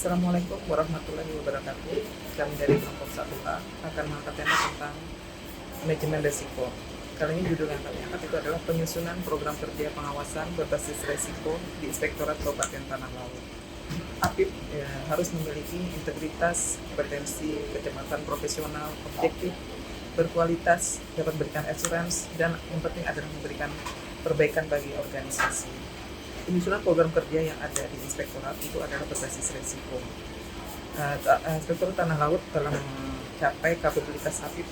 Assalamualaikum warahmatullahi wabarakatuh. Kami dari kelompok 1A akan mengangkat tema tentang manajemen risiko. Kali ini judul yang kami angkat itu adalah penyusunan program kerja pengawasan berbasis risiko di Inspektorat Kabupaten Tanah Laut. APIP harus memiliki integritas, kompetensi, kecepatan profesional, objektif, berkualitas, dapat memberikan assurance, dan yang penting adalah memberikan perbaikan bagi organisasi. Penyusunan program kerja yang ada di Inspektorat itu adalah berbasis risiko. Inspektorat Tanah Laut telah mencapai kapabilitas APIP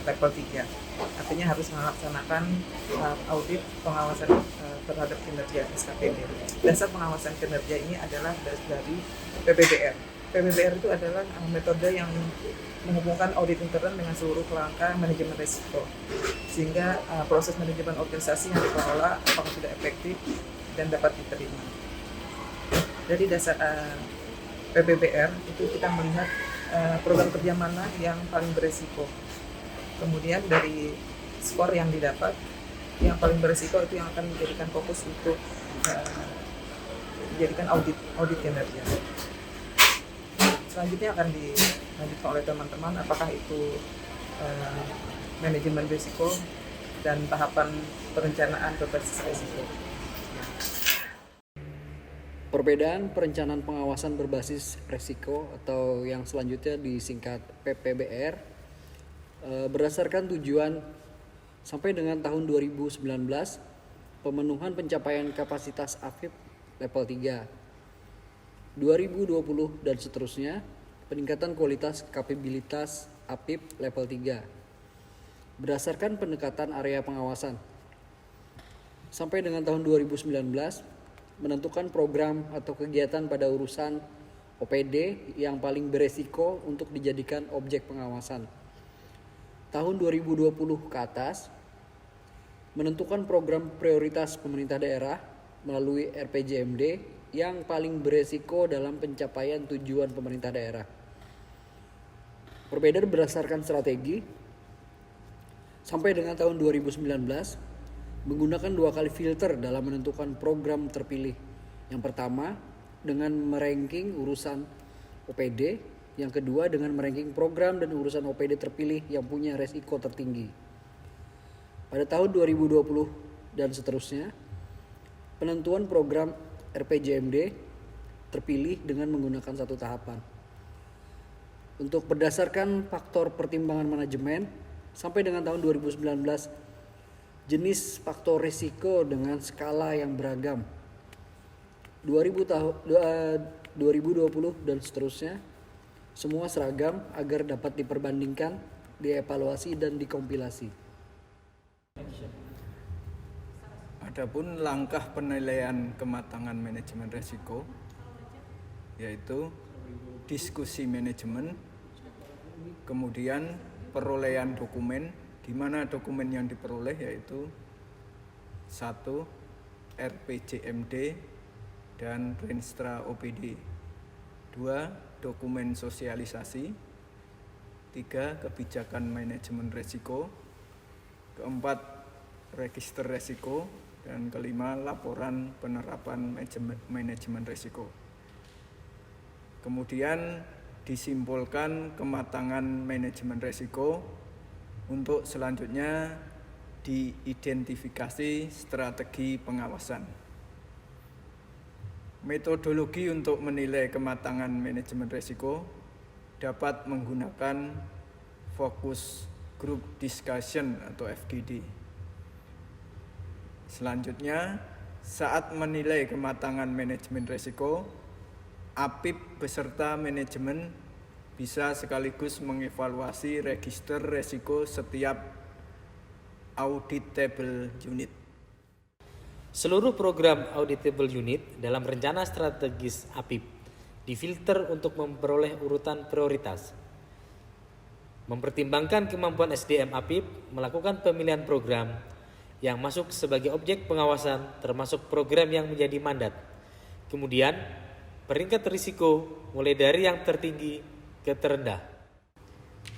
level 3. Artinya harus melaksanakan audit pengawasan terhadap kinerja SKPD. Dasar pengawasan kinerja ini adalah dari PBBR. PBBR itu adalah metode yang menghubungkan audit intern dengan seluruh kerangka manajemen risiko. Sehingga proses manajemen organisasi yang dikelola apakah sudah efektif dan dapat diterima. Dari dasar PBBR itu kita melihat program kerja mana yang paling beresiko. Kemudian dari skor yang didapat, yang paling beresiko itu yang akan menjadikan fokus untuk dijadikan audit kinerja. Selanjutnya akan dilanjutkan oleh teman-teman apakah itu manajemen risiko dan tahapan perencanaan berbasis risiko. Perbedaan perencanaan pengawasan berbasis risiko atau yang selanjutnya disingkat PPBR berdasarkan tujuan sampai dengan tahun 2019 pemenuhan pencapaian kapasitas APIP level 3, 2020 dan seterusnya peningkatan kualitas kapabilitas APIP level 3 berdasarkan pendekatan area pengawasan sampai dengan tahun 2019 menentukan program atau kegiatan pada urusan OPD yang paling beresiko untuk dijadikan objek pengawasan. Tahun 2020 ke atas, menentukan program prioritas pemerintah daerah melalui RPJMD yang paling beresiko dalam pencapaian tujuan pemerintah daerah. Perbedaan berdasarkan strategi, sampai dengan tahun 2019, menggunakan 2 kali filter dalam menentukan program terpilih. Yang pertama dengan meranking urusan OPD, yang kedua dengan meranking program dan urusan OPD terpilih yang punya resiko tertinggi. Pada tahun 2020 dan seterusnya, penentuan program RPJMD terpilih dengan menggunakan 1 tahapan. Untuk berdasarkan faktor pertimbangan manajemen, sampai dengan tahun 2019, jenis faktor risiko dengan skala yang beragam 2020 dan seterusnya semua seragam agar dapat diperbandingkan, dievaluasi dan dikompilasi. Adapun langkah penilaian kematangan manajemen risiko yaitu diskusi manajemen, kemudian perolehan dokumen, di mana dokumen yang diperoleh yaitu 1. RPJMD dan Renstra OPD, 2. Dokumen sosialisasi, 3. Kebijakan manajemen risiko, 4. Register risiko, dan 5. Laporan penerapan manajemen risiko. Kemudian disimpulkan kematangan manajemen risiko. Untuk selanjutnya diidentifikasi strategi pengawasan. Metodologi untuk menilai kematangan manajemen risiko dapat menggunakan Focus Group Discussion atau FGD. Selanjutnya, saat menilai kematangan manajemen risiko, APIP beserta manajemen bisa sekaligus mengevaluasi register risiko setiap auditable unit. Seluruh program auditable unit dalam rencana strategis APIP difilter untuk memperoleh urutan prioritas. Mempertimbangkan kemampuan SDM APIP melakukan pemilihan program yang masuk sebagai objek pengawasan termasuk program yang menjadi mandat. Kemudian, peringkat risiko mulai dari yang tertinggi ke terendah.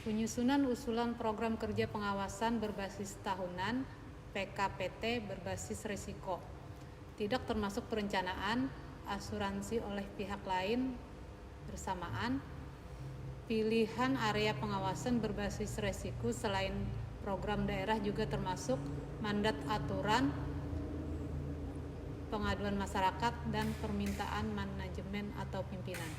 Penyusunan usulan program kerja pengawasan berbasis tahunan PKPT berbasis risiko. Tidak termasuk perencanaan, asuransi oleh pihak lain, bersamaan. Pilihan area pengawasan berbasis resiko selain program daerah juga termasuk mandat aturan, pengaduan masyarakat, dan permintaan manajemen atau pimpinan.